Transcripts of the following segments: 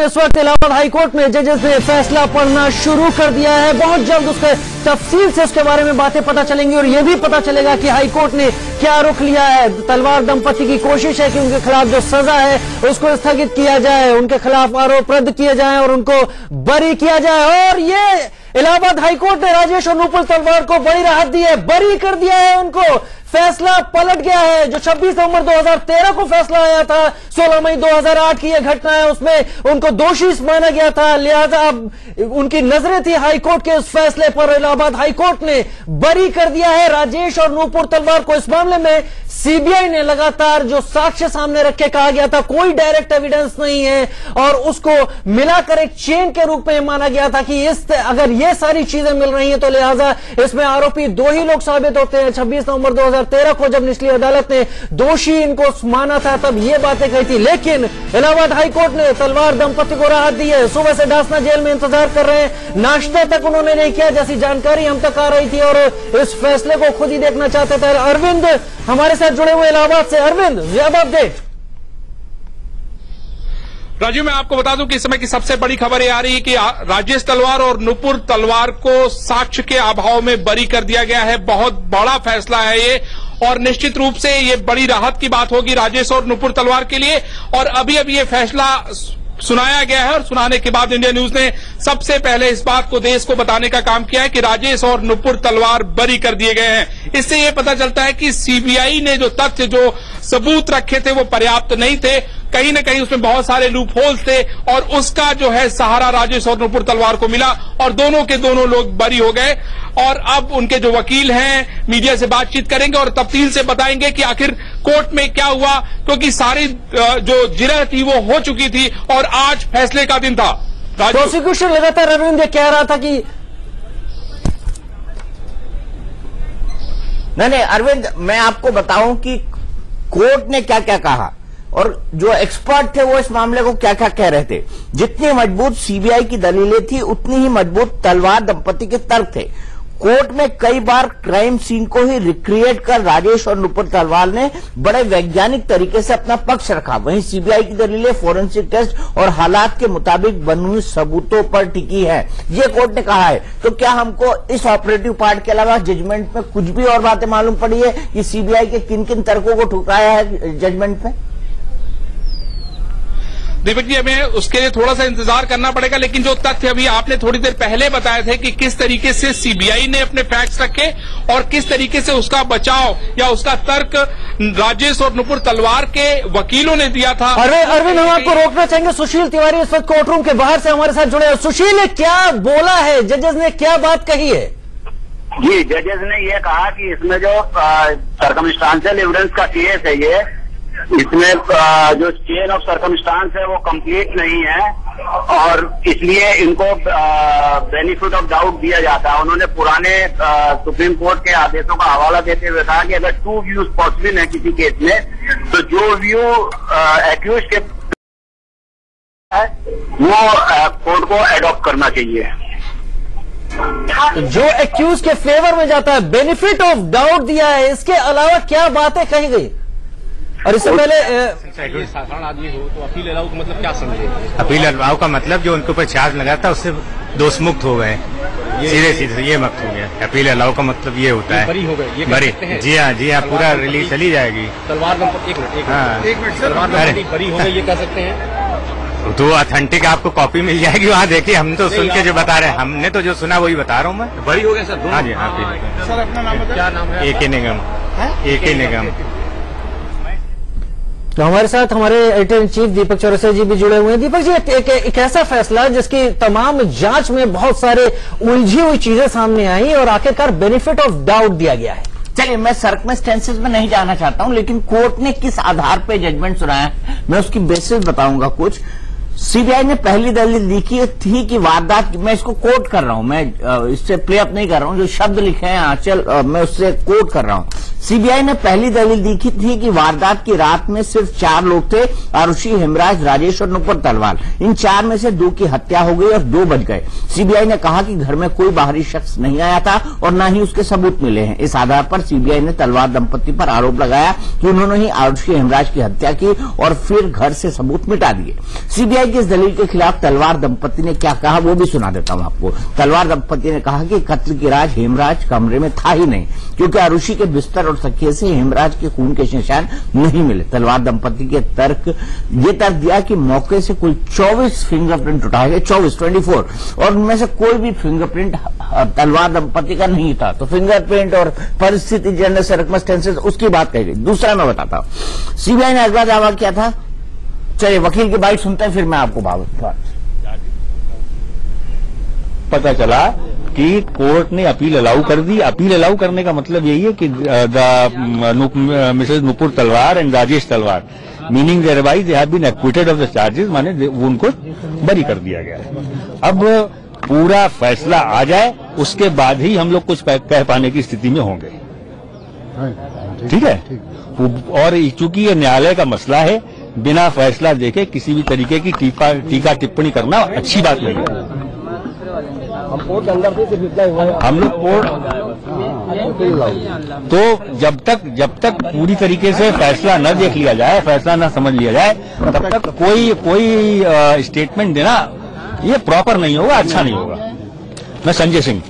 इस वक्त इलाहाबाद हाईकोर्ट में जजेस ने फैसला पढ़ना शुरू कर दिया है। बहुत जल्द उसके तफसील से उसके बारे में बातें पता चलेंगी और यह भी पता चलेगा कि हाईकोर्ट ने क्या रुख लिया है। तलवार दंपति की कोशिश है कि उनके खिलाफ जो सजा है उसको स्थगित किया जाए, उनके खिलाफ आरोप रद्द किए जाए और उनको बरी किया जाए। और ये इलाहाबाद हाईकोर्ट ने राजेश और नुपुर तलवार को बड़ी राहत दी है, बरी कर दिया है उनको। फैसला पलट गया है। जो 26 नवंबर 2013 को फैसला आया था, 16 मई 2008 की यह घटना है, उसमें उनको दोषी माना गया था। लिहाजा अब उनकी नजरें थी हाईकोर्ट के उस फैसले पर। इलाहाबाद हाईकोर्ट ने बरी कर दिया है राजेश और नुपुर तलवार को। इस मामले में सीबीआई ने लगातार जो साक्ष्य सामने रख के कहा गया था कोई डायरेक्ट एविडेंस नहीं है और उसको मिलाकर एक चेन के रूप में माना गया था कि अगर ये सारी चीजें मिल रही हैं तो लिहाजा इसमें आरोपी दो ही लोग साबित होते हैं। 26 नवंबर 2013 को जब निचली अदालत ने दोषी इनको माना था तब ये बातें कही थी, लेकिन इलाहाबाद हाईकोर्ट ने तलवार दंपति को राहत दी है। सुबह से डासना जेल में इंतजार कर रहे हैं, नाश्ते तक उन्होंने नहीं किया जैसी जानकारी हम तक आ रही थी और इस फैसले को खुद ही देखना चाहते थे। अरविंद हमारे साथ जुड़े हुए इलाहाबाद से। अरविंद, ज्यादा अपडेट। राजू, मैं आपको बता दूं कि इस समय की सबसे बड़ी खबर ये आ रही है कि राजेश तलवार और नुपुर तलवार को साक्ष्य के अभाव में बरी कर दिया गया है। बहुत बड़ा फैसला है ये और निश्चित रूप से ये बड़ी राहत की बात होगी राजेश और नुपुर तलवार के लिए। और अभी अभी ये फैसला सुनाया गया है और सुनाने के बाद इंडिया न्यूज ने सबसे पहले इस बात को देश को बताने का काम किया है कि राजेश और नुपुर तलवार बरी कर दिए गए हैं। इससे ये पता चलता है कि सीबीआई ने जो तथ्य, जो सबूत रखे थे वो पर्याप्त नहीं थे। कहीं न कहीं उसमें बहुत सारे लूप होल्स थे और उसका जो है सहारा राजेश और नुपुर तलवार को मिला और दोनों के दोनों लोग बरी हो गए। और अब उनके जो वकील हैं मीडिया से बातचीत करेंगे और तफसील से बताएंगे कि आखिर कोर्ट में क्या हुआ, क्योंकि सारी जो जिरह थी वो हो चुकी थी और आज फैसले का दिन था। प्रोसिक्यूशन लगातार अरविंद ये कह रहा था कि नहीं अरविंद, मैं आपको बताऊं कि कोर्ट ने क्या क्या कहा और जो एक्सपर्ट थे वो इस मामले को क्या क्या कह रहे थे। जितनी मजबूत सीबीआई की दलीलें थी उतनी ही मजबूत तलवार दंपति के तर्क थे। कोर्ट में कई बार क्राइम सीन को ही रिक्रिएट कर राजेश और नुपुर तलवार ने बड़े वैज्ञानिक तरीके से अपना पक्ष रखा। वहीं सीबीआई की दलीलें फोरेंसिक टेस्ट और हालात के मुताबिक बनी हुई सबूतों पर टिकी है, ये कोर्ट ने कहा है। तो क्या हमको इस ऑपरेटिव पार्ट के अलावा जजमेंट में कुछ भी और बातें मालूम पड़ी है कि सीबीआई के किन किन तर्कों को ठुकराया है जजमेंट में? दीपक जी, हमें उसके लिए थोड़ा सा इंतजार करना पड़ेगा, लेकिन जो तथ्य अभी आपने थोड़ी देर पहले बताए थे कि किस तरीके से सीबीआई ने अपने फैक्ट्स रखे और किस तरीके से उसका बचाव या उसका तर्क राजेश और नुपुर तलवार के वकीलों ने दिया था। अरविंद, हम आपको रोकना चाहेंगे। सुशील तिवारी इस वक्त कोर्ट रूम के बाहर से हमारे साथ जुड़े हैं। सुशील, ने क्या बोला है, जजेस ने क्या बात कही है? जी, जजेस ने ये कहा कि इसमें जो सर्कमस्टांशियल एविडेंस का केस है ये, इसमें जो चेन ऑफ सर्कमस्टांस है वो कंप्लीट नहीं है और इसलिए इनको बेनिफिट ऑफ डाउट दिया जाता है। उन्होंने पुराने सुप्रीम कोर्ट के आदेशों का हवाला देते हुए कहा कि अगर टू व्यूज पॉसिबल है किसी केस में तो जो व्यू एक्यूज के वो कोर्ट को एडॉप्ट करना चाहिए। जो एक्यूज के फेवर में जाता है, बेनिफिट ऑफ डाउट दिया है, इसके अलावा क्या बातें कही गई? और इससे पहले साधारण आदमी हो तो अपील अलाउ का मतलब क्या समझे? अपील अलाउ का मतलब जो उनके ऊपर चार्ज लगा था उससे दोष मुक्त हो गए, सीधे सीधे ये मुक्त हो गया। अपील अलाउ का मतलब ये होता है बरी हो गए, ये बरी। जी हाँ, पूरा रिलीज चली जाएगी। तलवार दंपति एक मिनट तलवार दंपति बरी हो गए, ये कह सकते हैं? तो ऑथेंटिक आपको कॉपी मिल जाएगी वहाँ, देखिए। हम तो सुन के जो बता रहे हैं, हमने तो जो सुना वही बता रहा हूँ मैं। बरी हो गए सर? हाँ जी, हाँ। सर अपना नाम क्या नाम है? AK निगम। AK निगम। तो हमारे साथ हमारे एडिटर इन चीफ दीपक चौरसिया जी भी जुड़े हुए हैं। दीपक जी, एक ऐसा फैसला जिसकी तमाम जांच में बहुत सारे उलझी हुई चीजें सामने आई और आखिरकार बेनिफिट ऑफ डाउट दिया गया है। चलिए, मैं सर्कमस्टेंसेस में नहीं जाना चाहता हूं, लेकिन कोर्ट ने किस आधार पर जजमेंट सुनाया मैं उसकी बेसिस बताऊंगा। कुछ सीबीआई ने पहली दलील लिखी थी कि वारदात, मैं इसको कोट कर रहा हूं, मैं इससे प्ले अप नहीं कर रहा हूं, जो शब्द लिखे हैं आंचल मैं उससे कोट कर रहा हूं। सीबीआई ने पहली दलील लिखी थी कि वारदात की रात में सिर्फ 4 लोग थे, आरुषि, हेमराज, राजेश और नुपुर तलवार। इन 4 में से 2 की हत्या हो गई और 2 बच गए। सीबीआई ने कहा कि घर में कोई बाहरी शख्स नहीं आया था और न ही उसके सबूत मिले हैं। इस आधार पर सीबीआई ने तलवार दंपति पर आरोप लगाया कि उन्होंने ही आरुषि, हेमराज की हत्या की और फिर घर से सबूत मिटा दिए। सीबीआई सीबीआई की इस दलील के खिलाफ तलवार दंपति ने क्या कहा वो भी सुना देता हूं आपको। तलवार दंपति ने कहा कि कत्ल की राज हेमराज कमरे में था ही नहीं, क्योंकि आरुषि के बिस्तर और तकिए से हेमराज के खून के निशान नहीं मिले। तलवार दंपति के तर्क दिया कि मौके से कुल 24 फिंगरप्रिंट उठाए गए, 24 और उनमें से कोई भी फिंगरप्रिंट तलवार दंपति का नहीं था। तो फिंगरप्रिंट और परिस्थिति जनरल सर्कमस्टेंसेस उसकी बात कही गई। दूसरा मैं बताता हूं, सीबीआई ने अगला दावा किया था, चलिए वकील की बाइट सुनते हैं फिर मैं आपको पता चला कि कोर्ट ने अपील अलाउ कर दी। अपील अलाउ करने का मतलब यही है कि मिसेज नुपुर तलवार and Rajesh Talwar meaning thereby they have been acquitted of the charges, माने उनको बरी कर दिया गया है। अब पूरा फैसला आ जाए उसके बाद ही हम लोग कुछ कह पाने की स्थिति में होंगे, ठीक है। और चूंकि ये न्यायालय का मसला है, बिना फैसला देखे किसी भी तरीके की टीका टिप्पणी करना अच्छी बात नहीं है। हम लोग कोर्ट तो जब तक पूरी तरीके से फैसला न देख लिया जाए, फैसला न समझ लिया जाए, तब तक कोई स्टेटमेंट देना ये प्रॉपर नहीं होगा, अच्छा नहीं होगा। मैं संजय सिंह।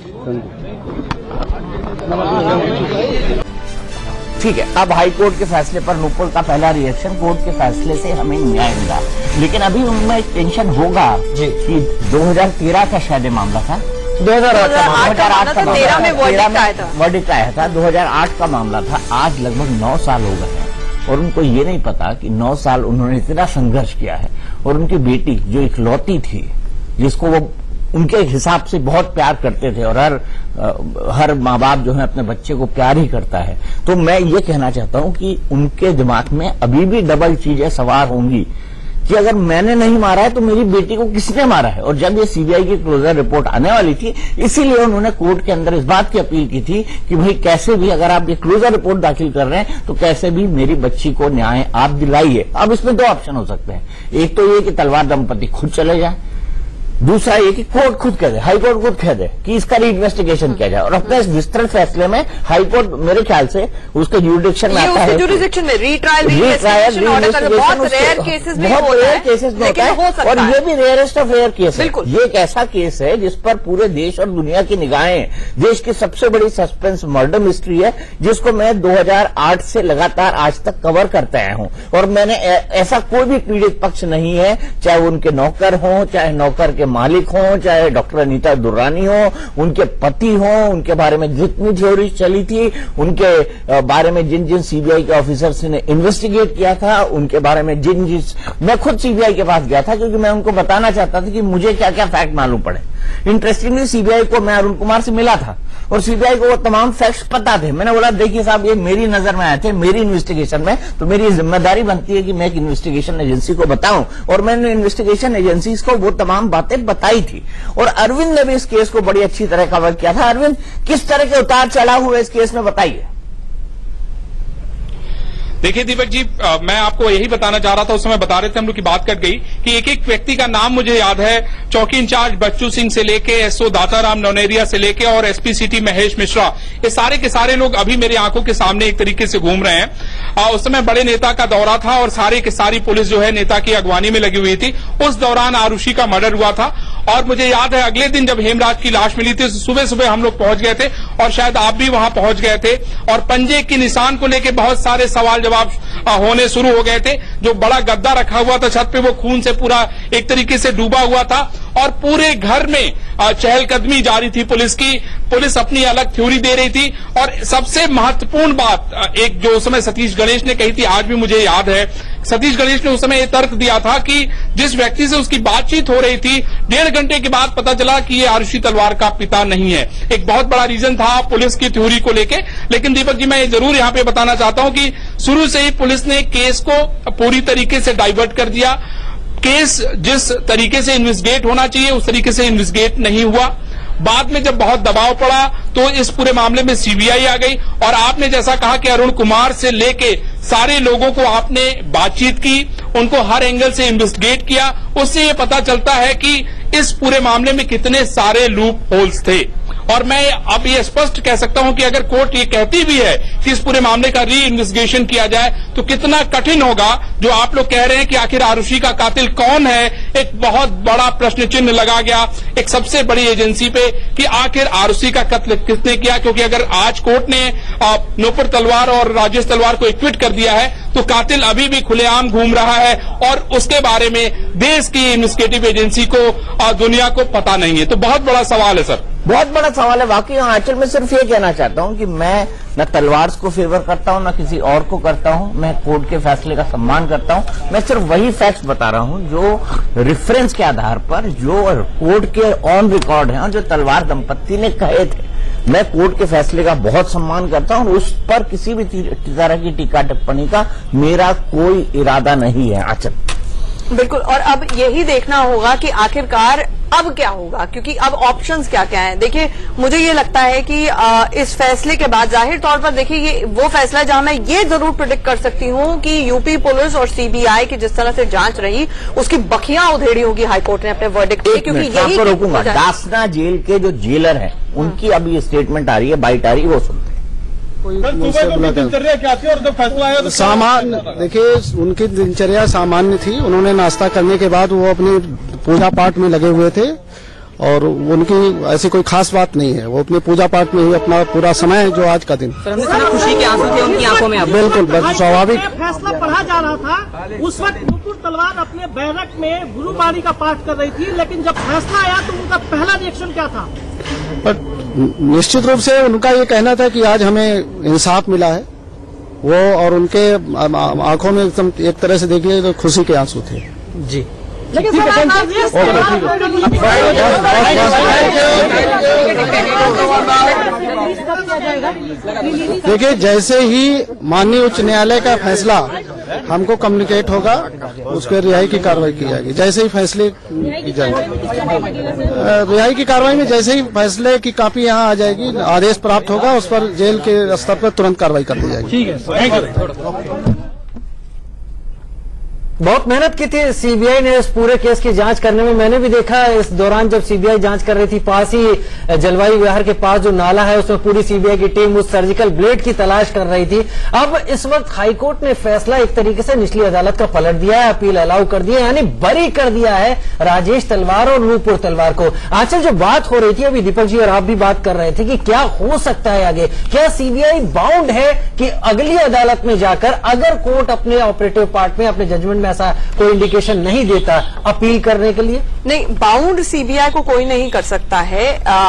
ठीक है, अब हाईकोर्ट के फैसले पर नुपुर का पहला रिएक्शन, कोर्ट के फैसले से हमें न्याय मिला, लेकिन अभी उनमें टेंशन होगा कि 2013 का शायद मामला था, 2008 का वर्डिक्ट आया था, 2008 का मामला था। आज लगभग 9 साल हो गए हैं और उनको ये नहीं पता कि 9 साल उन्होंने इतना संघर्ष किया है और उनकी बेटी जो इकलौती थी, जिसको वो उनके हिसाब से बहुत प्यार करते थे, और हर माँ बाप जो है अपने बच्चे को प्यार ही करता है। तो मैं ये कहना चाहता हूं कि उनके दिमाग में अभी भी डबल चीजें सवार होंगी कि अगर मैंने नहीं मारा है तो मेरी बेटी को किसने मारा है। और जब ये सीबीआई की क्लोजर रिपोर्ट आने वाली थी, इसीलिए उन्होंने कोर्ट के अंदर इस बात की अपील की थी कि भाई कैसे भी अगर आप ये क्लोजर रिपोर्ट दाखिल कर रहे हैं तो कैसे भी मेरी बच्ची को न्याय आप दिलाइए। अब इसमें 2 ऑप्शन हो सकते हैं, एक तो ये कि तलवार दंपति खुद चले जाए, दूसरा ये कि कोर्ट खुद कह दे, हाईकोर्ट खुद कह दे कि इसका इन्वेस्टिगेशन किया जाए। और अपने इस विस्तृत फैसले में हाईकोर्ट मेरे ख्याल से उसके ज्यूरिडिक्शन में आता है, ज्यूरिडिक्शन में रीट्रायल बहुत रेयर केसेस में होता है, और ये भी रेयरेस्ट ऑफ रेयर केस है। ये एक ऐसा केस है जिस पर पूरे देश और दुनिया की निगाहें, देश की सबसे बड़ी सस्पेंस मर्डर मिस्ट्री है, जिसको मैं 2008 से लगातार आज तक कवर करते आया हूं। और मैंने ऐसा कोई भी पीड़ित पक्ष नहीं है, चाहे वो उनके नौकर हों, चाहे नौकर के मालिक हों, चाहे डॉक्टर अनीता दुर्रानी हो, उनके पति हों, उनके बारे में जितनी थ्योरी चली थी, उनके बारे में जिन सीबीआई के ऑफिसर्स ने इन्वेस्टिगेट किया था, उनके बारे में मैं खुद सीबीआई के पास गया था क्योंकि मैं उनको बताना चाहता था कि मुझे क्या क्या फैक्ट मालूम पड़े। इंटरेस्टिंगली सीबीआई को मैं अरुण कुमार से मिला था और सीबीआई को वो तमाम फैक्ट्स पता थे। मैंने बोला देखिए साहब, ये मेरी नजर में आए थे, मेरी इन्वेस्टिगेशन में, तो मेरी जिम्मेदारी बनती है कि मैं एक इन्वेस्टिगेशन एजेंसी को बताऊं। और मैंने इन्वेस्टिगेशन एजेंसीज को वो तमाम बातें बताई थी। और अरविंद ने भी इस केस को बड़ी अच्छी तरह कवर किया था। अरविंद, किस तरह के उतार चढ़ाव हुए इस केस में, बताइए। देखिए दीपक जी, मैं आपको यही बताना चाह रहा था, उस समय बता रहे थे, हम लोग की बात कट गई कि एक एक व्यक्ति का नाम मुझे याद है। चौकी इंचार्ज बच्चू सिंह से लेके एसओ दाताराम नवनेरिया से लेके और एसपी सिटी महेश मिश्रा, ये सारे के सारे लोग अभी मेरी आंखों के सामने एक तरीके से घूम रहे हैं। उस समय बड़े नेता का दौरा था और सारी की सारी पुलिस जो है नेता की अगवानी में लगी हुई थी। उस दौरान आरुषि का मर्डर हुआ था और मुझे याद है अगले दिन जब हेमराज की लाश मिली थी, सुबह सुबह हम लोग पहुंच गए थे और शायद आप भी वहां पहुंच गए थे। और पंजे के निशान को लेकर बहुत सारे सवाल जवाब होने शुरू हो गए थे। जो बड़ा गद्दा रखा हुआ था छत पे, वो खून से पूरा एक तरीके से डूबा हुआ था और पूरे घर में चहलकदमी जारी थी पुलिस की। पुलिस अपनी अलग थ्योरी दे रही थी। और सबसे महत्वपूर्ण बात एक जो उस समय सतीश गणेश ने कही थी, आज भी मुझे याद है, सतीश गणेश ने उस समय ये तर्क दिया था कि जिस व्यक्ति से उसकी बातचीत हो रही थी, 1.5 घंटे के बाद पता चला कि ये आरुषि तलवार का पिता नहीं है। एक बहुत बड़ा रीजन था पुलिस की थ्योरी को लेके। लेकिन दीपक जी, मैं जरूर यहाँ पे बताना चाहता हूं कि शुरू से ही पुलिस ने केस को पूरी तरीके से डाइवर्ट कर दिया। केस जिस तरीके से इन्वेस्टिगेट होना चाहिए उस तरीके से इन्वेस्टिगेट नहीं हुआ। बाद में जब बहुत दबाव पड़ा तो इस पूरे मामले में सीबीआई आ गई और आपने जैसा कहा कि अरुण कुमार से लेके सारे लोगों को आपने बातचीत की, उनको हर एंगल से इन्वेस्टिगेट किया। उससे ये पता चलता है कि इस पूरे मामले में कितने सारे लूप होल्स थे। और मैं अब ये स्पष्ट कह सकता हूं कि अगर कोर्ट ये कहती भी है कि इस पूरे मामले का री इन्वेस्टिगेशन किया जाए तो कितना कठिन होगा। जो आप लोग कह रहे हैं कि आखिर आरुषि का कातिल कौन है, एक बहुत बड़ा प्रश्न चिन्ह लगा गया एक सबसे बड़ी एजेंसी पे कि आखिर आरुषि का कत्ल किसने किया। क्योंकि अगर आज कोर्ट ने नूपुर तलवार और राजेश तलवार को एक्विट कर दिया है तो कातिल अभी भी खुलेआम घूम रहा है और उसके बारे में देश की इन्वेस्टिगेटिव एजेंसी को दुनिया को पता नहीं है। तो बहुत बड़ा सवाल है सर, बहुत बड़ा सवाल है वाकई। आंचल में सिर्फ ये कहना चाहता हूं कि मैं न तलवार को फेवर करता हूं न किसी और को करता हूं। मैं कोर्ट के फैसले का सम्मान करता हूं। मैं सिर्फ वही फैक्ट्स बता रहा हूं जो रेफरेंस के आधार पर जो कोर्ट के ऑन रिकॉर्ड हैं और जो तलवार दंपत्ति ने कहे थे। मैं कोर्ट के फैसले का बहुत सम्मान करता हूं और उस पर किसी भी तरह की टीका टिप्पणी का मेरा कोई इरादा नहीं है। आंचल बिल्कुल, और अब यही देखना होगा कि आखिरकार अब क्या होगा, क्योंकि अब ऑप्शंस क्या क्या हैं। देखिए, मुझे ये लगता है कि इस फैसले के बाद जाहिर तौर पर देखिए ये वो फैसला है जहां मैं ये जरूर प्रेडिक्ट कर सकती हूं कि यूपी पुलिस और सीबीआई की जिस तरह से जांच रही उसकी बखियां उधेड़ी होगी हाईकोर्ट ने अपने वर्डिक्ट में, क्योंकि यही रोकूंगा। दासना जेल के जो जेलर हैं उनकी अभी स्टेटमेंट आ रही है, बाइट आ रही है, वो सुनते हैं। दिनचर्या क्या थी और जब फैसला आया तो सामान्य, देखिए उनकी दिनचर्या सामान्य थी। उन्होंने नाश्ता करने के बाद वो अपनी पूजा पाठ में लगे हुए थे और उनकी ऐसी कोई खास बात नहीं है। वो अपने पूजा पाठ में ही अपना पूरा समय जो आज का दिन। खुशी के आंसू थे उनकी आंखों में। बिल्कुल स्वाभाविक। फैसला पढ़ा जा रहा था उस वक्त नूपुर तलवार अपने बैरक में गुरुबाणी का पाठ कर रही थी, लेकिन जब फैसला आया तो उनका पहला रिएक्शन क्या था? पर निश्चित रूप से उनका ये कहना था कि आज हमें इंसाफ मिला है। वो और उनके आंखों में एकदम एक तरह से देखिए तो खुशी के आंसू थे। जी देखिए, जैसे ही माननीय उच्च न्यायालय का फैसला हमको कम्युनिकेट होगा उसके रिहाई की कार्रवाई की जाएगी। जैसे ही फैसले की जाएगी, रिहाई की कार्रवाई में जैसे ही फैसले की कॉपी यहाँ आ जाएगी, आदेश प्राप्त होगा, उस पर जेल के स्तर पर तुरंत कार्रवाई कर दी जाएगी। ठीक है, बहुत मेहनत की थी सीबीआई ने इस पूरे केस की जांच करने में। मैंने भी देखा इस दौरान जब सीबीआई जांच कर रही थी, पास ही जलवायु विहार के पास जो नाला है उसमें पूरी सीबीआई की टीम उस सर्जिकल ब्लेड की तलाश कर रही थी। अब इस वक्त हाईकोर्ट ने फैसला एक तरीके से निचली अदालत का पलट दिया है, अपील अलाउ कर दिया है, यानी बरी कर दिया है राजेश तलवार और नूपुर तलवार को। आजकल जो बात हो रही थी, अभी दीपक जी और आप भी बात कर रहे थे कि क्या हो सकता है आगे, क्या सीबीआई बाउंड है कि अगली अदालत में जाकर अगर कोर्ट अपने ऑपरेटिव पार्ट में अपने जजमेंट में ऐसा कोई इंडिकेशन नहीं देता अपील करने के लिए? नहीं, बाउंड सीबीआई को कोई नहीं कर सकता है।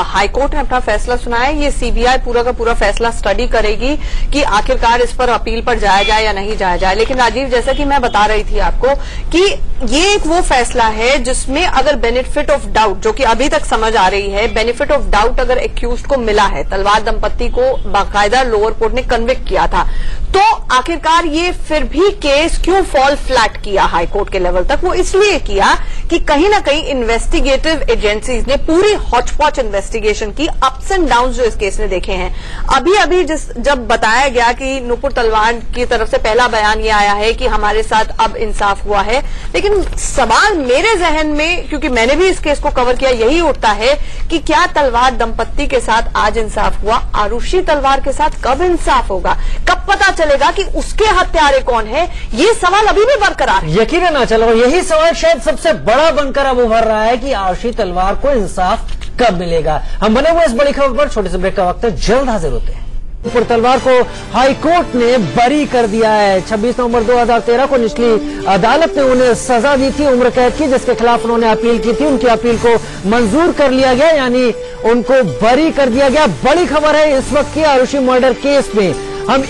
हाईकोर्ट ने अपना फैसला सुना है, ये सीबीआई पूरा का पूरा फैसला स्टडी करेगी कि आखिरकार इस पर अपील पर जाया जाए या नहीं जाया जाए। लेकिन राजीव, जैसा कि मैं बता रही थी आपको कि ये एक वो फैसला है जिसमें अगर बेनिफिट ऑफ डाउट, जो कि अभी तक समझ आ रही है, बेनिफिट ऑफ डाउट अगर एक्यूज्ड को मिला है, तलवार दंपत्ति को बाकायदा लोअर कोर्ट ने कन्विक्ट किया था, तो आखिरकार ये फिर भी केस क्यों फॉल फ्लैट किया हाईकोर्ट के लेवल तक? वो इसलिए किया कि कहीं ना कहीं इन्वेस्टिगेटिव एजेंसीज ने पूरी हॉचपॉच इन्वेस्टिगेशन की, अप्स एंड डाउन जो इस केस ने देखे हैं। अभी अभी जब बताया गया कि नूपुर तलवार की तरफ से पहला बयान ये आया है कि हमारे साथ अब इंसाफ हुआ है, लेकिन सवाल मेरे जहन में, क्योंकि मैंने भी इस केस को कवर किया, यही उठता है कि क्या तलवार दंपत्ति के साथ आज इंसाफ हुआ? आरुषि तलवार के साथ कब इंसाफ होगा? कब पता चलेगा कि उसके हत्यारे कौन है? ये सवाल अभी भी बरकरार है। यकीन ना चलो, यही सवाल शायद सबसे बड़ा बनकर अब उभर रहा है कि आरुषि तलवार को इंसाफ कब मिलेगा। हम बने हुए इस बड़ी खबर पर छोटे से ब्रेक का वक्त है, जल्द हाजिर होते हैं। नूपुर तलवार को हाईकोर्ट ने बरी कर दिया है। 26 नवंबर 2013 को निचली अदालत ने उन्हें सजा दी थी उम्र कैद की, जिसके खिलाफ उन्होंने अपील की थी। उनकी अपील को मंजूर कर लिया गया, यानी उनको बरी कर दिया गया। बड़ी खबर है इस वक्त की आरुषि मर्डर केस में। हम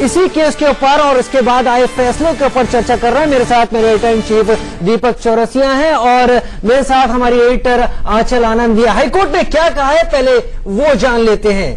इसी केस के ऊपर और इसके बाद आए फैसले के ऊपर चर्चा कर रहे हैं। मेरे साथ मेरे एडिटर इन चीफ दीपक चौरसिया हैं और मेरे साथ हमारी एडिटर आंचल आनंद भी। हाईकोर्ट ने क्या कहा है पहले वो जान लेते हैं।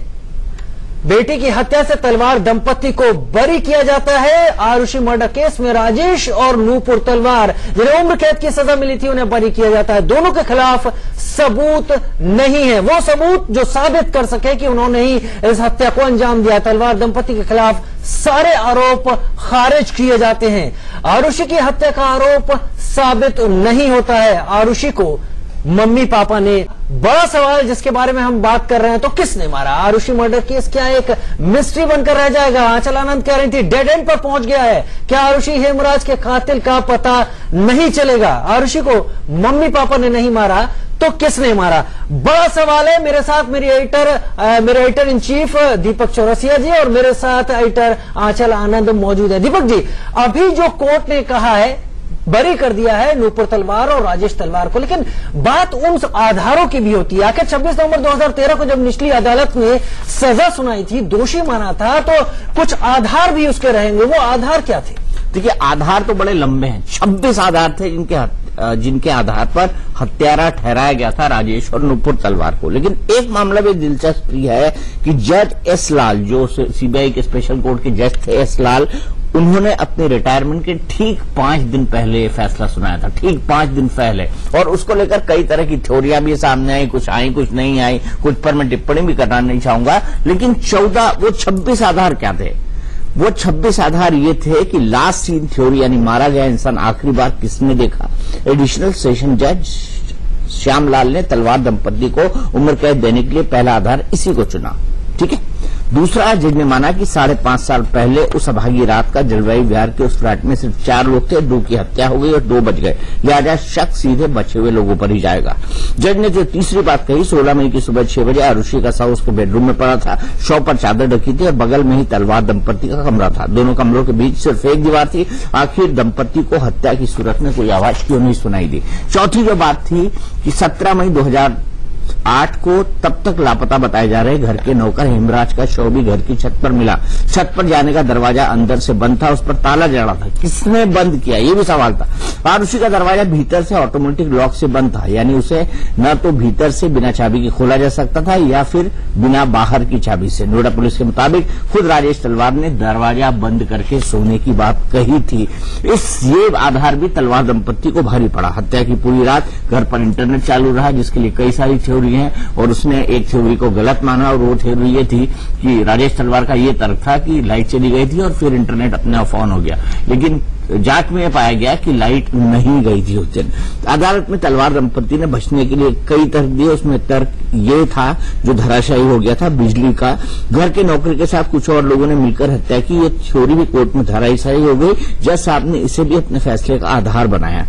बेटी की हत्या से तलवार दंपत्ति को बरी किया जाता है। आरुषि मर्डर केस में राजेश और नूपुर तलवार, जिन्हें उम्र कैद की सजा मिली थी, उन्हें बरी किया जाता है। दोनों के खिलाफ सबूत नहीं है, वो सबूत जो साबित कर सके कि उन्होंने ही इस हत्या को अंजाम दिया। तलवार दंपत्ति के खिलाफ सारे आरोप खारिज किए जाते हैं। आरुषि की हत्या का आरोप साबित नहीं होता है। आरुषि को मम्मी पापा ने बड़ा सवाल जिसके बारे में हम बात कर रहे हैं, तो किसने मारा? आरुषि मर्डर केस क्या एक मिस्ट्री बनकर रह जाएगा? आंचल आनंद कह रही थी डेड एंड पर पहुंच गया है। क्या आरुषि हेमराज के कातिल का पता नहीं चलेगा? आरुषि को मम्मी पापा ने नहीं मारा तो किसने मारा? बड़ा सवाल है। मेरे साथ मेरे एडिटर इन चीफ दीपक चौरसिया जी और मेरे साथ एडिटर आंचल आनंद मौजूद है। दीपक जी, अभी जो कोर्ट ने कहा है, बरी कर दिया है नूपुर तलवार और राजेश तलवार को, लेकिन बात उन आधारों की भी होती है। आखिर 26 नवंबर 2013 को जब निचली अदालत ने सजा सुनाई थी, दोषी माना था, तो कुछ आधार भी उसके रहेंगे। वो आधार क्या थे? देखिए, आधार तो बड़े लंबे हैं। 26 आधार थे जिनके आधार पर हत्यारा ठहराया गया था राजेश और नूपुर तलवार को। लेकिन एक मामला भी दिलचस्प है कि जज एस लाल, जो सीबीआई के स्पेशल कोर्ट के जज थे एस लाल, उन्होंने अपने रिटायरमेंट के ठीक 5 दिन पहले फैसला सुनाया था, ठीक 5 दिन पहले। और उसको लेकर कई तरह की थ्योरियां भी सामने आई, कुछ आई कुछ नहीं आई, कुछ पर मैं टिप्पणी भी करना नहीं चाहूंगा। लेकिन 26 आधार क्या थे? वो 26 आधार ये थे कि लास्ट सीन थ्योरी, यानी मारा गया इंसान आखिरी बार किसने देखा। एडिशनल सेशन जज श्यामलाल ने तलवार दंपति को उम्र कैद देने के लिए पहला आधार इसी को चुना। ठीक है। दूसरा, जज ने माना कि 5.5 साल पहले उस अभागी रात का जलवायु विहार के उस फ्लैट में सिर्फ 4 लोग थे, 2 की हत्या हो गई और 2 बच गए, लिहाजा शक सीधे बचे हुए लोगों पर ही जाएगा। जज ने जो तीसरी बात कही, 16 मई की सुबह 6 बजे आरुषि का शव उसके बेडरूम में पड़ा था, शव पर चादर ढकी थी और बगल में ही तलवार दंपति का कमरा था। दोनों कमरों के बीच सिर्फ एक दीवार थी। आखिर दंपति को हत्या की सूरत में कोई आवाज क्यों नहीं सुनाई दी? चौथी जो बात थी कि 17 मई 2008 को तब तक लापता बताए जा रहे घर के नौकर हेमराज का शव भी घर की छत पर मिला। छत पर जाने का दरवाजा अंदर से बंद था, उस पर ताला जड़ा था। किसने बंद किया, ये भी सवाल था। आरुषि का दरवाजा भीतर से ऑटोमेटिक लॉक से बंद था, यानी उसे न तो भीतर से बिना चाबी के खोला जा सकता था या फिर बिना बाहर की चाबी से। नोएडा पुलिस के मुताबिक खुद राजेश तलवार ने दरवाजा बंद करके सोने की बात कही थी। ये आधार भी तलवार दंपति को भारी पड़ा। हत्या की पूरी रात घर पर इंटरनेट चालू रहा, जिसके लिए कई सारी थ्योरी हैं, और उसने एक थ्योरी को गलत माना, और वो थ्योरी ये थी कि राजेश तलवार का ये तर्क था कि लाइट चली गई थी और फिर इंटरनेट अपने आप ऑन हो गया। लेकिन जांच में पाया गया कि लाइट नहीं गई थी उस दिन। अदालत में तलवार दंपति ने बचने के लिए कई तर्क दिए। उसमें तर्क ये था, जो धराशायी हो गया था, बिजली का। घर के नौकरी के साथ कुछ और लोगों ने मिलकर हत्या की, ये थ्योरी भी कोर्ट में धराशायी हो गई। जज साहब ने इसे भी अपने फैसले का आधार बनाया,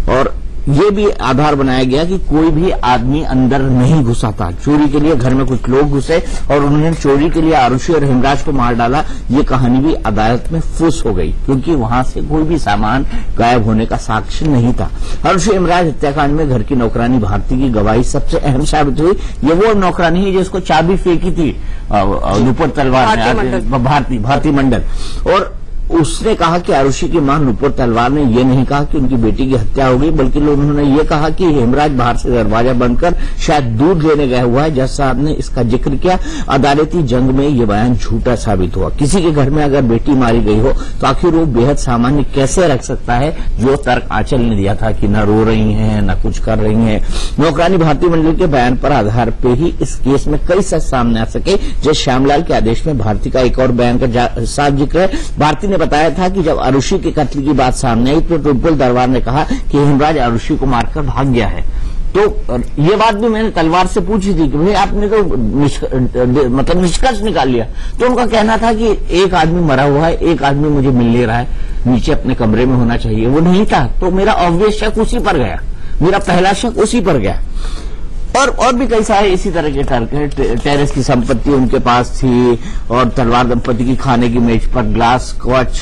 और ये भी आधार बनाया गया कि कोई भी आदमी अंदर नहीं घुसा था। चोरी के लिए घर में कुछ लोग घुसे और उन्होंने चोरी के लिए आरुषि और हेमराज को मार डाला। ये कहानी भी अदालत में फुस हो गई, क्योंकि वहां से कोई भी सामान गायब होने का साक्ष्य नहीं था। आरुषि हेमराज हत्याकांड में घर की नौकरानी भारती की गवाही सबसे अहम साबित हुई। ये वो नौकरानी है जिसको चाबी फेंकी थी नूपुर तलवार ने, भारती मंडल। और उसने कहा कि आरुषि की मां नूपुर तलवार ने यह नहीं कहा कि उनकी बेटी की हत्या हो गई, बल्कि उन्होंने ये कहा कि हेमराज बाहर से दरवाजा बंद कर शायद दूध लेने गया हुआ है। जज साहब ने इसका जिक्र किया। अदालती जंग में ये बयान झूठा साबित हुआ। किसी के घर में अगर बेटी मारी गई हो तो आखिर वो बेहद सामान्य कैसे रख सकता है, जो तर्क आंचल ने दिया था कि न रो रही है न कुछ कर रही है। नौकरानी भारती मंडल के बयान पर आधार पे ही इस केस में कई सच सामने आ सके। जज श्यामलाल के आदेश में भारती का एक और बयान का साफ जिक्र है। भारती ने बताया था कि जब आरुषि के कत्ल की बात सामने आई तो नूपुर तलवार ने कहा कि हेमराज आरुषि को मारकर भाग गया है। तो ये बात भी मैंने तलवार से पूछी थी कि भाई आपने तो मतलब निष्कर्ष निकाल लिया। तो उनका कहना था कि एक आदमी मरा हुआ है, एक आदमी मुझे मिल ले रहा है, नीचे अपने कमरे में होना चाहिए, वो नहीं था। तो मेरा ऑब्वियस शक उसी पर गया, मेरा पहला शक उसी पर गया। और भी कई सारे इसी तरह के तर्क हैं। टेरेस की संपत्ति उनके पास थी, और तलवार दंपति की खाने की मेज पर ग्लास स्कॉच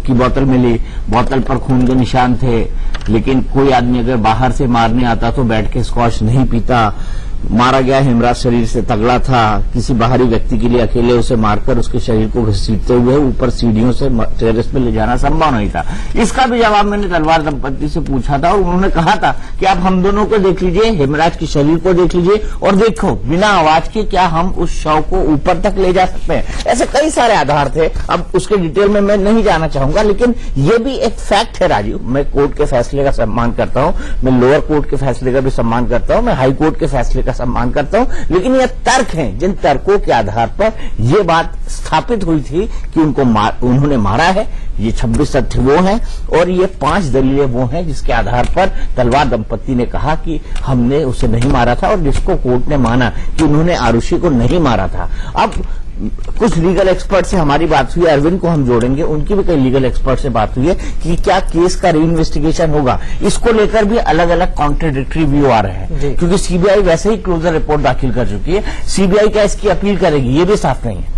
की बोतल मिली, बोतल पर खून के निशान थे। लेकिन कोई आदमी अगर बाहर से मारने आता तो बैठ के स्कॉच नहीं पीता। मारा गया हेमराज शरीर से तगड़ा था। किसी बाहरी व्यक्ति के लिए अकेले उसे मारकर उसके शरीर को घसीटते हुए ऊपर सीढ़ियों से टेरेस पे ले जाना संभव नहीं था। इसका भी जवाब मैंने तलवार दंपति से पूछा था, और उन्होंने कहा था कि आप हम दोनों को देख लीजिए, हेमराज के शरीर को देख लीजिए, और देखो बिना आवाज के क्या हम उस शव को ऊपर तक ले जा सकते हैं। ऐसे कई सारे आधार थे। अब उसके डिटेल में मैं नहीं जाना चाहूंगा, लेकिन ये भी एक फैक्ट है राजीव। मैं कोर्ट के फैसले का सम्मान करता हूं, मैं लोअर कोर्ट के फैसले का भी सम्मान करता हूं, मैं हाई कोर्ट के फैसले का सम्मान करता हूं, लेकिन ये तर्क हैं जिन तर्कों के आधार पर यह बात स्थापित हुई थी कि उन्होंने मारा है। ये 26 तथ्य वो हैं और ये 5 दलीलें वो हैं जिसके आधार पर तलवार दंपत्ति ने कहा कि हमने उसे नहीं मारा था, और जिसको कोर्ट ने माना कि उन्होंने आरुषि को नहीं मारा था। अब कुछ लीगल एक्सपर्ट से हमारी बात हुई, अरविंद को हम जोड़ेंगे, उनकी भी कई लीगल एक्सपर्ट से बात हुई है कि क्या केस का रीइन्वेस्टिगेशन होगा। इसको लेकर भी अलग अलग कॉन्ट्राडिक्टरी व्यू आ रहे हैं, क्योंकि सीबीआई वैसे ही क्लोजर रिपोर्ट दाखिल कर चुकी है। सीबीआई क्या इसकी अपील करेगी, ये भी साफ नहीं है।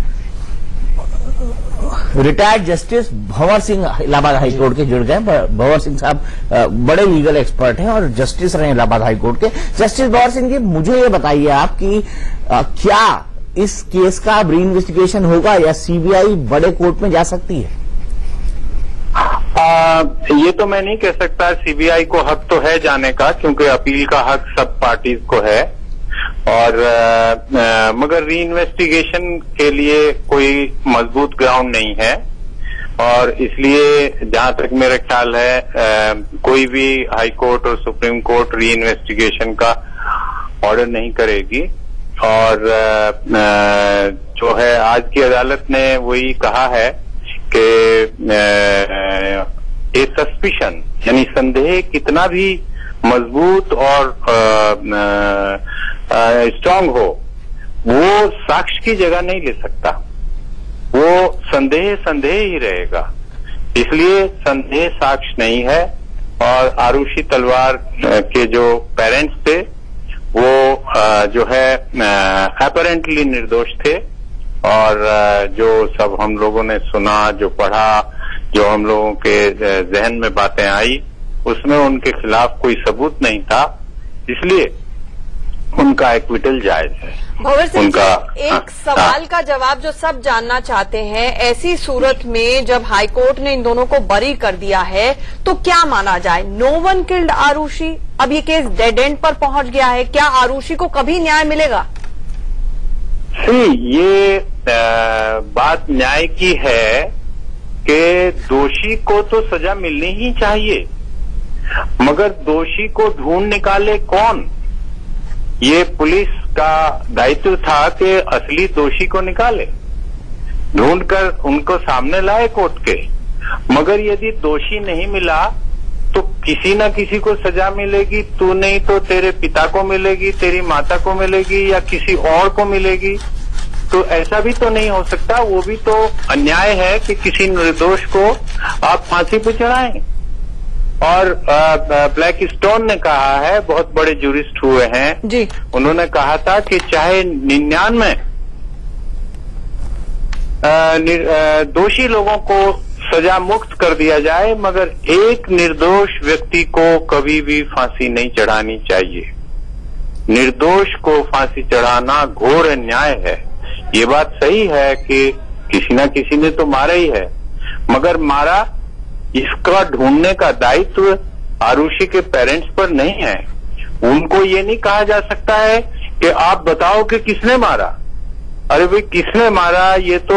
Retired justice Bhanwar Singh Allahabad high court के जुड़ गए। भंवर सिंह साहब बड़े लीगल एक्सपर्ट हैं और जस्टिस रहे इलाहाबाद हाईकोर्ट के। जस्टिस भंवर सिंह जी, मुझे ये बताइए आप कि क्या इस केस का अब रीइन्वेस्टिगेशन होगा या सीबीआई बड़े कोर्ट में जा सकती है? ये तो मैं नहीं कह सकता। सीबीआई को हक तो है जाने का, क्योंकि अपील का हक सब पार्टीज को है, और मगर रीइन्वेस्टिगेशन के लिए कोई मजबूत ग्राउंड नहीं है, और इसलिए जहां तक मेरा ख्याल है कोई भी हाई कोर्ट और सुप्रीम कोर्ट रीइन्वेस्टिगेशन का ऑर्डर नहीं करेगी। और जो है आज की अदालत ने वही कहा है कि ये सस्पिशन यानी संदेह कितना भी मजबूत और स्ट्रांग हो, वो साक्ष्य की जगह नहीं ले सकता। वो संदेह ही रहेगा, इसलिए संदेह साक्ष्य नहीं है। और आरुषि तलवार के जो पेरेंट्स थे वो जो है अपैरेंटली निर्दोष थे, और जो सब हम लोगों ने सुना, जो पढ़ा, जो हम लोगों के जहन में बातें आई, उसमें उनके खिलाफ कोई सबूत नहीं था, इसलिए उनका एक्विटल जायज है। भंवर सिंह जी, एक सवाल का जवाब जो सब जानना चाहते हैं, ऐसी सूरत में जब हाईकोर्ट ने इन दोनों को बरी कर दिया है तो क्या माना जाए? नो वन किल्ड आरुषि, अब ये केस डेड एंड पर पहुंच गया है, क्या आरुषि को कभी न्याय मिलेगा? ये बात न्याय की है कि दोषी को तो सजा मिलनी ही चाहिए, मगर दोषी को ढूंढ निकाले कौन? ये पुलिस का दायित्व था कि असली दोषी को निकाले, ढूंढकर उनको सामने लाए कोर्ट के। मगर यदि दोषी नहीं मिला तो किसी न किसी को सजा मिलेगी। तू नहीं तो तेरे पिता को मिलेगी, तेरी माता को मिलेगी, या किसी और को मिलेगी। तो ऐसा भी तो नहीं हो सकता। वो भी तो अन्याय है कि किसी निर्दोष को आप फांसी पे चढ़ाएं। और ब्लैक स्टोन ने कहा है, बहुत बड़े जूरिस्ट हुए हैं जी, उन्होंने कहा था कि चाहे 99 दोषी लोगों को सजा मुक्त कर दिया जाए, मगर एक निर्दोष व्यक्ति को कभी भी फांसी नहीं चढ़ानी चाहिए। निर्दोष को फांसी चढ़ाना घोर अन्याय है। ये बात सही है कि किसी न किसी ने तो मारा ही है, मगर मारा इसका ढूंढने का दायित्व आरुषि के पेरेंट्स पर नहीं है। उनको ये नहीं कहा जा सकता है कि आप बताओ कि किसने मारा। अरे भाई, किसने मारा ये तो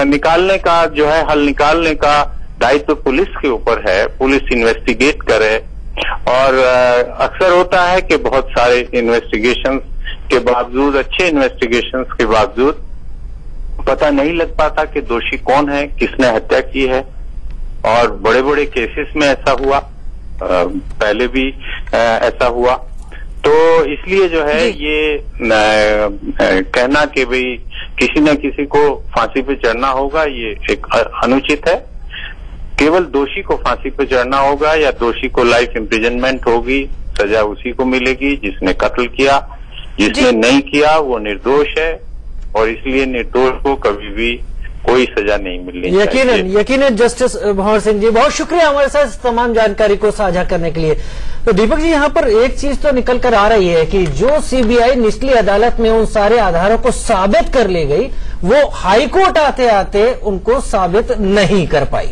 निकालने का जो है, हल निकालने का दायित्व पुलिस के ऊपर है। पुलिस इन्वेस्टिगेट करे, और अक्सर होता है कि बहुत सारे इन्वेस्टिगेशंस के बावजूद, अच्छे इन्वेस्टिगेशंस के बावजूद पता नहीं लग पाता कि दोषी कौन है, किसने हत्या की है। और बड़े बड़े केसेस में ऐसा हुआ, पहले भी ऐसा हुआ। तो इसलिए जो है ये कहना कि भाई किसी न किसी को फांसी पे चढ़ना होगा, ये एक अनुचित है। केवल दोषी को फांसी पे चढ़ना होगा, या दोषी को लाइफ इम्प्रिजनमेंट होगी, सजा उसी को मिलेगी जिसने कत्ल किया। जिसने नहीं किया वो निर्दोष है, और इसलिए निर्दोष को कभी भी कोई सजा नहीं मिलनी चाहिए। यकीनन जस्टिस भंवर सिंह जी, बहुत शुक्रिया हमारे साथ तमाम जानकारी को साझा करने के लिए। तो दीपक जी, यहाँ पर एक चीज तो निकल कर आ रही है कि जो सीबीआई निचली अदालत में उन सारे आधारों को साबित कर ले गई, वो हाईकोर्ट आते आते उनको साबित नहीं कर पाई।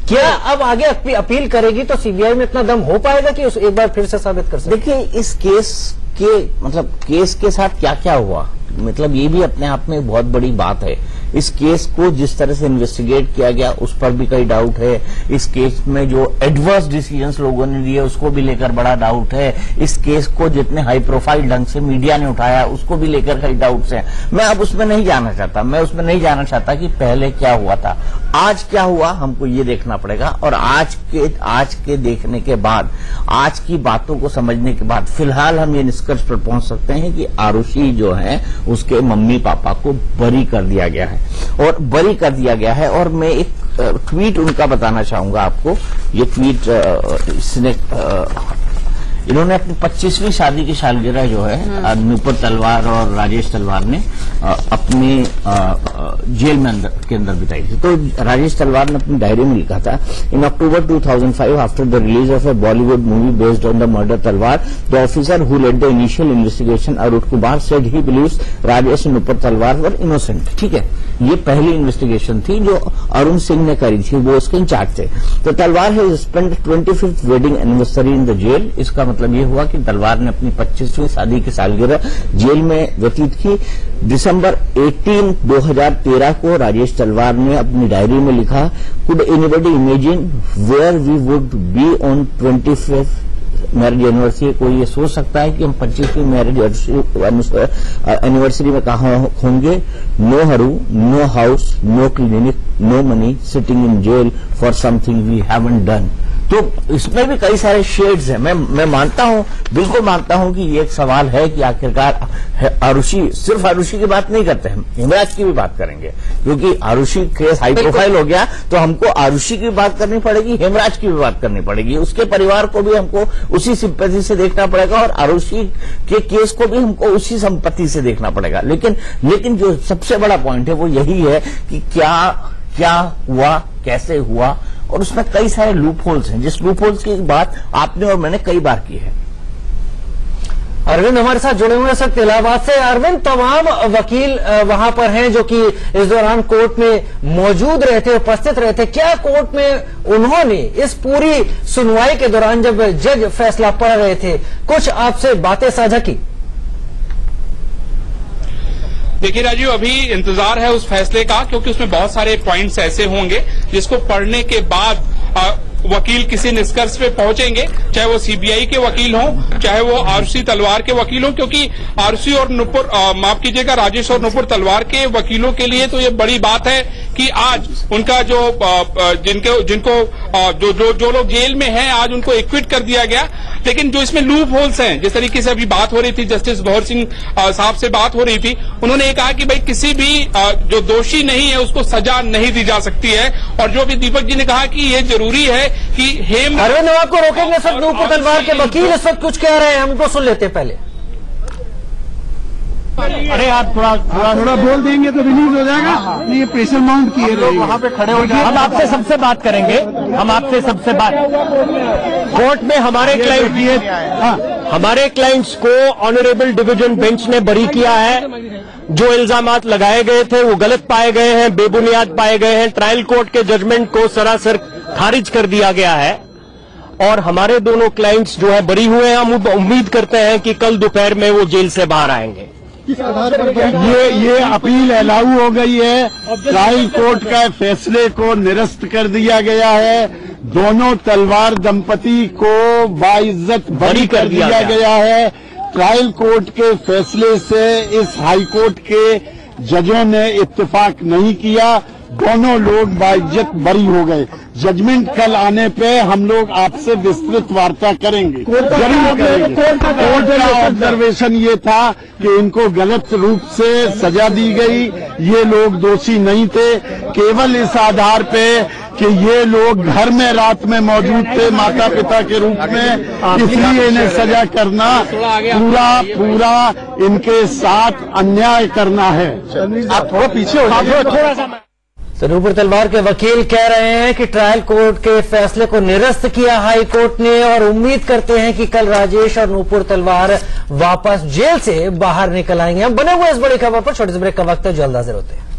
क्या अब आगे अपील करेगी तो सीबीआई में इतना दम हो पाएगा कि उस एक बार फिर से साबित कर सके? देखिए, इस केस के मतलब केस के साथ क्या क्या हुआ, मतलब ये भी अपने आप में बहुत बड़ी बात है इस केस को जिस तरह से इन्वेस्टिगेट किया गया उस पर भी कई डाउट है। इस केस में जो एडवर्स डिसीजंस लोगों ने लिए उसको भी लेकर बड़ा डाउट है। इस केस को जितने हाई प्रोफाइल ढंग से मीडिया ने उठाया उसको भी लेकर कई डाउट्स हैं। मैं अब उसमें नहीं जाना चाहता, मैं उसमें नहीं जाना चाहता कि पहले क्या हुआ था, आज क्या हुआ, हमको ये देखना पड़ेगा। और आज के देखने के बाद, आज की बातों को समझने के बाद फिलहाल हम ये निष्कर्ष पर पहुंच सकते हैं कि आरुषि जो है उसके मम्मी पापा को बरी कर दिया गया है, और बरी कर दिया गया है। और मैं एक ट्वीट उनका बताना चाहूंगा आपको। ये ट्वीट इन्होंने अपनी 25वीं शादी की सालगिरह जो है नुपुर तलवार और राजेश तलवार ने अपने जेल में के अंदर बिताई थी। तो राजेश तलवार ने अपनी डायरी में लिखा था, in October 2005 after the release of a Bollywood movie based on the murder Talwar, the officer who led the initial investigation Arun Kumar said he believes Rajesh and Nupur Talwar were innocent. ठीक है, ये पहली इन्वेस्टिगेशन थी जो अरुण सिंह ने करी थी, वो उसके इंचार्ज थे। तो Talwar has spent 25th wedding anniversary in the jail. इसका मतलब ये हुआ कि तलवार ने अपनी 25वीं शादी की सालगिरह जेल में व्यतीत की। दिसंबर 18, 2013 को राजेश तलवार ने अपनी डायरी में लिखा, could anybody imagine where we would be on 25th marriage anniversary. कोई ये सोच सकता है कि हम 25वीं मैरिज एनिवर्सरी में कहाँ होंगे? नो हरू, no house, no clinic, no money, sitting in jail for something we haven't done. तो इसमें भी कई सारे शेड्स हैं। मैं मानता हूं, बिल्कुल मानता हूं कि ये एक सवाल है कि आखिरकार आरुषि, सिर्फ आरुषि की बात नहीं करते हैं, हेमराज की भी बात करेंगे, क्योंकि आरुषि केस हाई प्रोफाइल हो गया तो हमको आरुषि की बात करनी पड़ेगी, हेमराज की भी बात करनी पड़ेगी, उसके परिवार को भी हमको उसी सिंपैथी से देखना पड़ेगा और आरुषि के केस को भी हमको उसी संपत्ति से देखना पड़ेगा। लेकिन जो सबसे बड़ा पॉइंट है वो यही है कि क्या हुआ, कैसे हुआ, और उसमें कई सारे लूप होल्स हैं, जिस लूप होल्स की बात आपने और मैंने कई बार की है। अरविंद हमारे साथ जुड़े हुए हैं सर इलाहाबाद से। अरविंद, तमाम वकील वहां पर हैं जो कि इस दौरान कोर्ट में मौजूद रहे थे, उपस्थित रहे थे। क्या कोर्ट में उन्होंने इस पूरी सुनवाई के दौरान जब जज फैसला पढ़ रहे थे कुछ आपसे बातें साझा की? देखिए राजीव, अभी इंतजार है उस फैसले का, क्योंकि उसमें बहुत सारे पॉइंट्स ऐसे होंगे जिसको पढ़ने के बाद वकील किसी निष्कर्ष पे पहुंचेंगे, चाहे वो सीबीआई के वकील हों, चाहे वो आरुषि तलवार के वकील हों, क्योंकि आरुषि और नुपुर, माफ कीजिएगा, राजेश और नुपुर तलवार के वकीलों के लिए तो ये बड़ी बात है कि आज उनका जो जो लोग जेल में हैं आज उनको एक्विट कर दिया गया। लेकिन जो इसमें लूप होल्स हैं, जिस तरीके से अभी बात हो रही थी, जस्टिस गौहर सिंह साहब से बात हो रही थी, उन्होंने ये कहा कि भाई किसी भी जो दोषी नहीं है उसको सजा नहीं दी जा सकती है। और जो भी दीपक जी ने कहा कि ये जरूरी है कि अरविंद, हम आपको रोकेंगे सर, नुपुर तलवार के वकील इस वक्त कुछ कह रहे हैं, हम उनको सुन लेते हैं पहले। अरे आप थोड़ा बोल देंगे तो रिलीज हो जाएगा। ये प्रेशर माउंट किए लोग वहाँ पे खड़े हो जाए। हम आपसे सबसे बात करेंगे, हम आपसे सबसे बात कोर्ट में हमारे क्लाइंट्स को ऑनरेबल डिवीजन बेंच ने बरी किया है। जो इल्जामात लगाए गए थे वो गलत पाए गए हैं, बेबुनियाद पाए गए हैं। ट्रायल कोर्ट के जजमेंट को सरासर खारिज कर दिया गया है और हमारे दोनों क्लाइंट्स जो है बरी हुए हैं। हम उम्मीद करते हैं कि कल दोपहर में वो जेल से बाहर आएंगे। ये अपील अलाउ हो गई है। ट्रायल कोर्ट का फैसले को निरस्त कर दिया गया है। दोनों तलवार दंपति को बाइज्जत बरी कर दिया गया है। ट्रायल कोर्ट के फैसले से इस हाई कोर्ट के जजों ने इत्तेफाक नहीं किया। दोनों लोग बाइज्जत बरी हो गए। जजमेंट कल आने पे हम लोग आपसे विस्तृत वार्ता करेंगे, जरूर करेंगे। कोर्ट का ऑब्जर्वेशन ये था कि इनको गलत रूप से सजा दी गई। ये लोग दोषी नहीं थे, केवल इस आधार पे कि ये लोग घर में रात में मौजूद थे माता पिता के रूप में, इसलिए इन्हें सजा करना पूरा इनके साथ अन्याय करना है। आप थोड़ा पीछे हो जाइए, थोड़ा सा। तो नुपुर तलवार के वकील कह रहे हैं कि ट्रायल कोर्ट के फैसले को निरस्त किया हाई कोर्ट ने और उम्मीद करते हैं कि कल राजेश और नुपुर तलवार वापस जेल से बाहर निकल आएंगे। हम बने हुए इस बड़ी खबर पर छोटे से ब्रेक का वक्त है, जल्द हाजिर होते हैं।